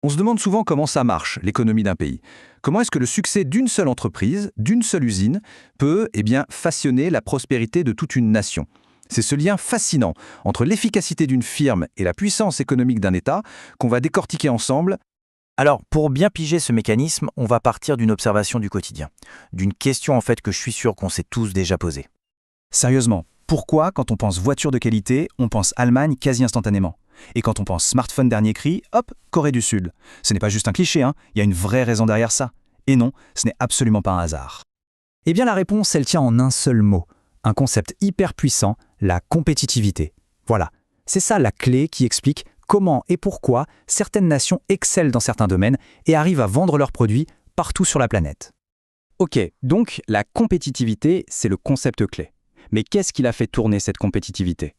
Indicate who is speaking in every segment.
Speaker 1: On se demande souvent comment ça marche, l'économie d'un pays. Comment est-ce que le succès d'une seule entreprise, d'une seule usine, peut façonner la prospérité de toute une nation? C'est ce lien fascinant entre l'efficacité d'une firme et la puissance économique d'un État qu'on va décortiquer ensemble.
Speaker 2: Alors, pour bien piger ce mécanisme, on va partir d'une observation du quotidien. D'une question en fait que je suis sûr qu'on s'est tous déjà posée.
Speaker 3: Sérieusement, pourquoi, quand on pense voiture de qualité, on pense Allemagne quasi instantanément? Et quand on pense smartphone dernier cri, hop, Corée du Sud. Ce n'est pas juste un cliché, il y a une vraie raison derrière ça. Et non, ce n'est absolument pas un hasard.
Speaker 4: Eh bien la réponse, elle tient en un seul mot. Un concept hyper puissant, la compétitivité. Voilà, c'est ça la clé qui explique comment et pourquoi certaines nations excellent dans certains domaines et arrivent à vendre leurs produits partout sur la planète. Ok, donc la compétitivité, c'est le concept clé. Mais qu'est-ce qui l'a fait tourner cette compétitivité?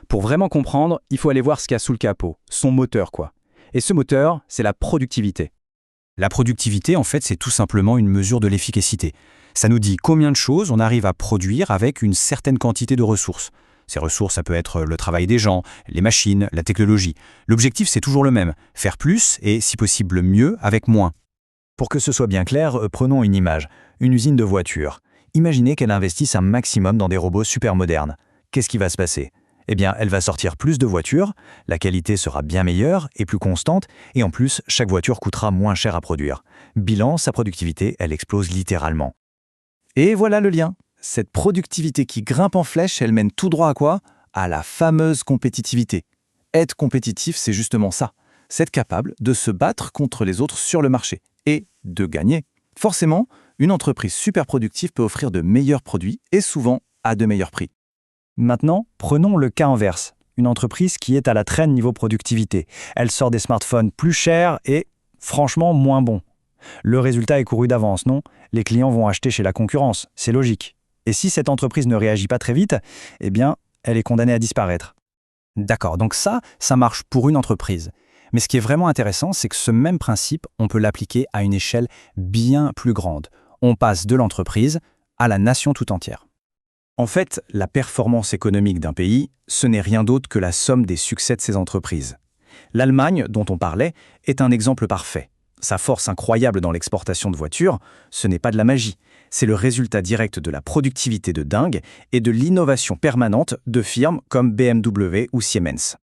Speaker 4: Pour vraiment comprendre, il faut aller voir ce qu'il y a sous le capot, son moteur quoi. Et ce moteur, c'est la productivité.
Speaker 3: La productivité, en fait, c'est tout simplement une mesure de l'efficacité. Ça nous dit combien de choses on arrive à produire avec une certaine quantité de ressources. Ces ressources, ça peut être le travail des gens, les machines, la technologie. L'objectif, c'est toujours le même, faire plus et, si possible, mieux avec moins.
Speaker 4: Pour que ce soit bien clair, prenons une image, une usine de voitures. Imaginez qu'elle investisse un maximum dans des robots super modernes. Qu'est-ce qui va se passer? Eh bien, elle va sortir plus de voitures, la qualité sera bien meilleure et plus constante, et en plus, chaque voiture coûtera moins cher à produire. Bilan, sa productivité, elle explose littéralement. Et voilà le lien. Cette productivité qui grimpe en flèche, elle mène tout droit à quoi? À la fameuse compétitivité. Être compétitif, c'est justement ça. C'est être capable de se battre contre les autres sur le marché et de gagner. Forcément, une entreprise super productive peut offrir de meilleurs produits et souvent à de meilleurs prix. Maintenant, prenons le cas inverse. Une entreprise qui est à la traîne niveau productivité. Elle sort des smartphones plus chers et, franchement, moins bons. Le résultat est couru d'avance, non? Les clients vont acheter chez la concurrence, c'est logique. Et si cette entreprise ne réagit pas très vite, eh bien, elle est condamnée à disparaître. D'accord, donc ça marche pour une entreprise. Mais ce qui est vraiment intéressant, c'est que ce même principe, on peut l'appliquer à une échelle bien plus grande. On passe de l'entreprise à la nation tout entière. En fait, la performance économique d'un pays, ce n'est rien d'autre que la somme des succès de ses entreprises. L'Allemagne, dont on parlait, est un exemple parfait. Sa force incroyable dans l'exportation de voitures, ce n'est pas de la magie. C'est le résultat direct de la productivité de dingue et de l'innovation permanente de firmes comme BMW ou Siemens.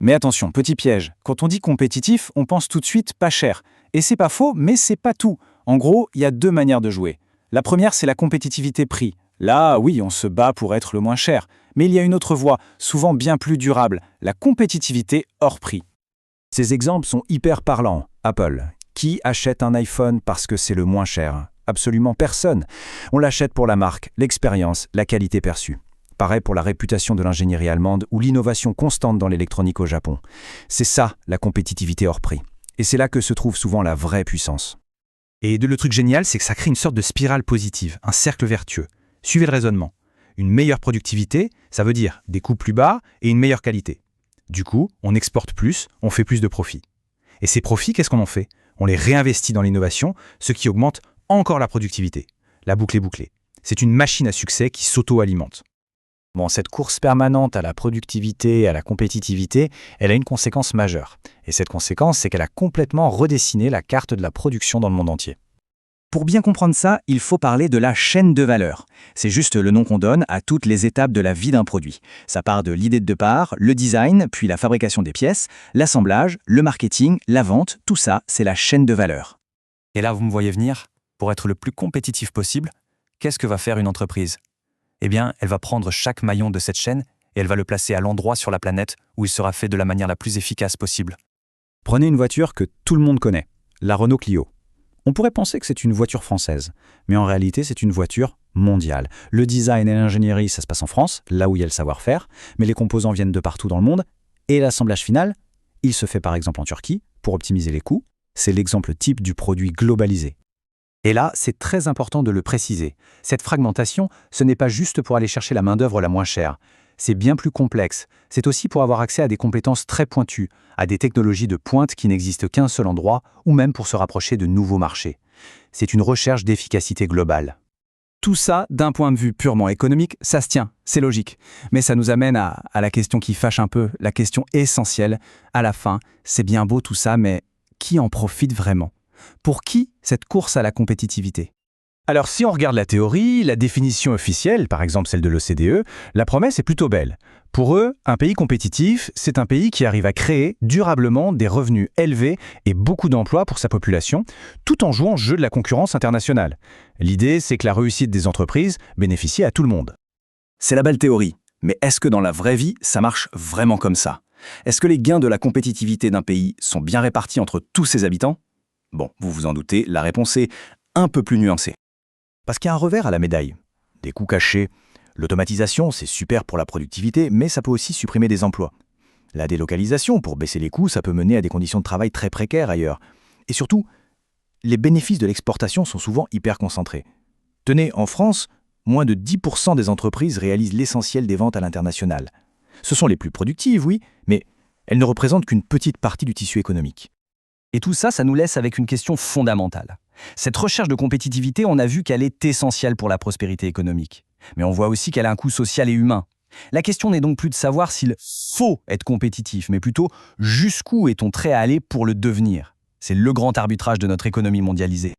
Speaker 4: Mais attention, petit piège, quand on dit compétitif, on pense tout de suite pas cher. Et c'est pas faux, mais c'est pas tout. En gros, il y a deux manières de jouer. La première, c'est la compétitivité prix. Là, oui, on se bat pour être le moins cher. Mais il y a une autre voie, souvent bien plus durable, la compétitivité hors prix. Ces exemples sont hyper parlants. Apple. Qui achète un iPhone parce que c'est le moins cher? Absolument personne. On l'achète pour la marque, l'expérience, la qualité perçue. Pareil pour la réputation de l'ingénierie allemande ou l'innovation constante dans l'électronique au Japon. C'est ça, la compétitivité hors prix. Et c'est là que se trouve souvent la vraie puissance. Et le truc génial, c'est que ça crée une sorte de spirale positive, un cercle vertueux. Suivez le raisonnement. Une meilleure productivité, ça veut dire des coûts plus bas et une meilleure qualité. Du coup, on exporte plus, on fait plus de profits. Et ces profits, qu'est-ce qu'on en fait? On les réinvestit dans l'innovation, ce qui augmente encore la productivité. La boucle est bouclée. C'est une machine à succès qui s'auto-alimente. Bon, cette course permanente à la productivité et à la compétitivité, elle a une conséquence majeure. Et cette conséquence, c'est qu'elle a complètement redessiné la carte de la production dans le monde entier. Pour bien comprendre ça, il faut parler de la chaîne de valeur. C'est juste le nom qu'on donne à toutes les étapes de la vie d'un produit. Ça part de l'idée de départ, le design, puis la fabrication des pièces, l'assemblage, le marketing, la vente, tout ça, c'est la chaîne de valeur. Et là, vous me voyez venir? Pour être le plus compétitif possible, qu'est-ce que va faire une entreprise? Eh bien, elle va prendre chaque maillon de cette chaîne et elle va le placer à l'endroit sur la planète où il sera fait de la manière la plus efficace possible. Prenez une voiture que tout le monde connaît, la Renault Clio. On pourrait penser que c'est une voiture française, mais en réalité, c'est une voiture mondiale. Le design et l'ingénierie, ça se passe en France, là où il y a le savoir-faire, mais les composants viennent de partout dans le monde. Et l'assemblage final, il se fait par exemple en Turquie, pour optimiser les coûts. C'est l'exemple type du produit globalisé. Et là, c'est très important de le préciser. Cette fragmentation, ce n'est pas juste pour aller chercher la main-d'œuvre la moins chère. C'est bien plus complexe. C'est aussi pour avoir accès à des compétences très pointues, à des technologies de pointe qui n'existent qu'un seul endroit, ou même pour se rapprocher de nouveaux marchés. C'est une recherche d'efficacité globale. Tout ça, d'un point de vue purement économique, ça se tient, c'est logique. Mais ça nous amène à la question qui fâche un peu, la question essentielle. À la fin, c'est bien beau tout ça, mais
Speaker 3: qui en profite vraiment? Pour qui cette course à la compétitivité?
Speaker 4: Alors si on regarde la théorie, la définition officielle, par exemple celle de l'OCDE, la promesse est plutôt belle. Pour eux, un pays compétitif, c'est un pays qui arrive à créer durablement des revenus élevés et beaucoup d'emplois pour sa population, tout en jouant au jeu de la concurrence internationale. L'idée, c'est que la réussite des entreprises bénéficie à tout le monde.
Speaker 5: C'est la belle théorie, mais est-ce que dans la vraie vie, ça marche vraiment comme ça? Est-ce que les gains de la compétitivité d'un pays sont bien répartis entre tous ses habitants? Bon, vous vous en doutez, la réponse est un peu plus nuancée.
Speaker 4: Parce qu'il y a un revers à la médaille. Des coûts cachés. L'automatisation, c'est super pour la productivité, mais ça peut aussi supprimer des emplois. La délocalisation, pour baisser les coûts, ça peut mener à des conditions de travail très précaires ailleurs. Et surtout, les bénéfices de l'exportation sont souvent hyper concentrés. Tenez, en France, moins de 10% des entreprises réalisent l'essentiel des ventes à l'international. Ce sont les plus productives, oui, mais elles ne représentent qu'une petite partie du tissu économique.
Speaker 6: Et tout ça, ça nous laisse avec une question fondamentale. Cette recherche de compétitivité, on a vu qu'elle est essentielle pour la prospérité économique. Mais on voit aussi qu'elle a un coût social et humain. La question n'est donc plus de savoir s'il faut être compétitif, mais plutôt jusqu'où est-on prêt à aller pour le devenir. C'est le grand arbitrage de notre économie mondialisée.